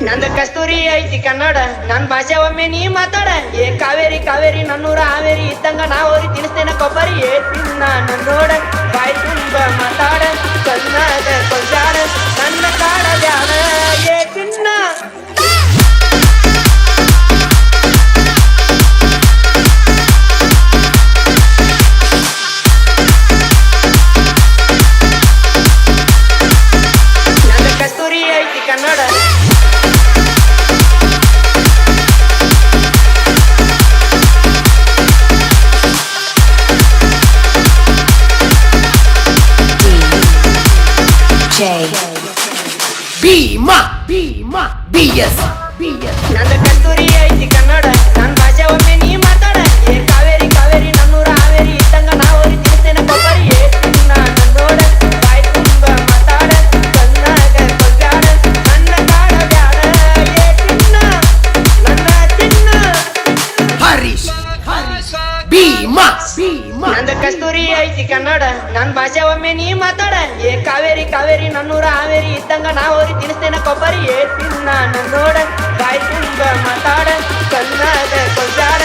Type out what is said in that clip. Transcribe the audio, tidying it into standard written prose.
ನಂದ ಕಸ್ತೂರಿ ಐತಿ ಕನ್ನಡ ನನ್ ಭಾಷೆ ಒಮ್ಮೆ ನೀ ಮಾತಾಡ ಏ ಕಾವೇರಿ ಕಾವೇರಿ ನನ್ನೂರ ಹಾವೇರಿ ಇದ್ದಂಗ ನಾ ಹೋರಿ ತಿನ್ಸ್ತೇನೆ ಕೊಬ್ಬರಿ ಏ ತಿನ್ನ ನನ್ನೋಡ ಬಾಯಿ ತುಂಬ ಮಾತಾಡ ಕನ್ನಡ ಕೊಂಚಾಡ ನನ್ನ ಕಾಡ ಬ್ಯಾಡ ಏ ತಿನ್ನ ನಂದ ಕಸ್ತೂರಿ ಐತಿ Kannada Bima, Bima, BS, BS. ನಂದ ಕಸ್ತೂರಿ ಐತಿ ಕನ್ನಡ ನನ್ ಭಾಷೆ ಒಮ್ಮೆ ನೀ ಮಾತಾಡ ಏ ಕಾವೇರಿ ಕಾವೇರಿ ನನ್ನೂರ ಹಾವೇರಿ ಇದ್ದಂಗ ನಾ ಹೋರಿ ತಿನ್ಸ್ತೇನೆ ಕೊಬ್ಬರಿ ಏ ತಿನ್ನ ನನ್ನೋಡ ಬಾಯಿ ತುಂಬ ಮಾತಾಡ ಕನ್ನಡ ಕೊಂಚಾಡ ನನ್ನ ಕಾಡ ಬ್ಯಾಡ ಏ ತಿನ್ನ ನನ್ನ ತಿನ್ನ Harish, Harish, Bima, Bima. ನಂದ ಕಸ್ತೂರಿ ಐತಿ ಕನ್ನಡ ನನ್ ಭಾಷೆ ಒಮ್ಮೆ ನೀ ಮಾತಾಡ ಏ ಕಾವೇರಿ ಕಾವೇರಿ ನನ್ನೂರ ಹಾವೇರಿ ಇದ್ದಂಗ ನಾ ಹೋರಿ ತಿನ್ಸ್ತೇನೆ ಕೊಬ್ಬರಿ ಏ ತಿನ್ನ ನನ್ನೋಡ ಬಾಯಿ ತುಂಬ ಮಾತಾಡ ಕನ್ನಡ ಕೊಂಚಾಡ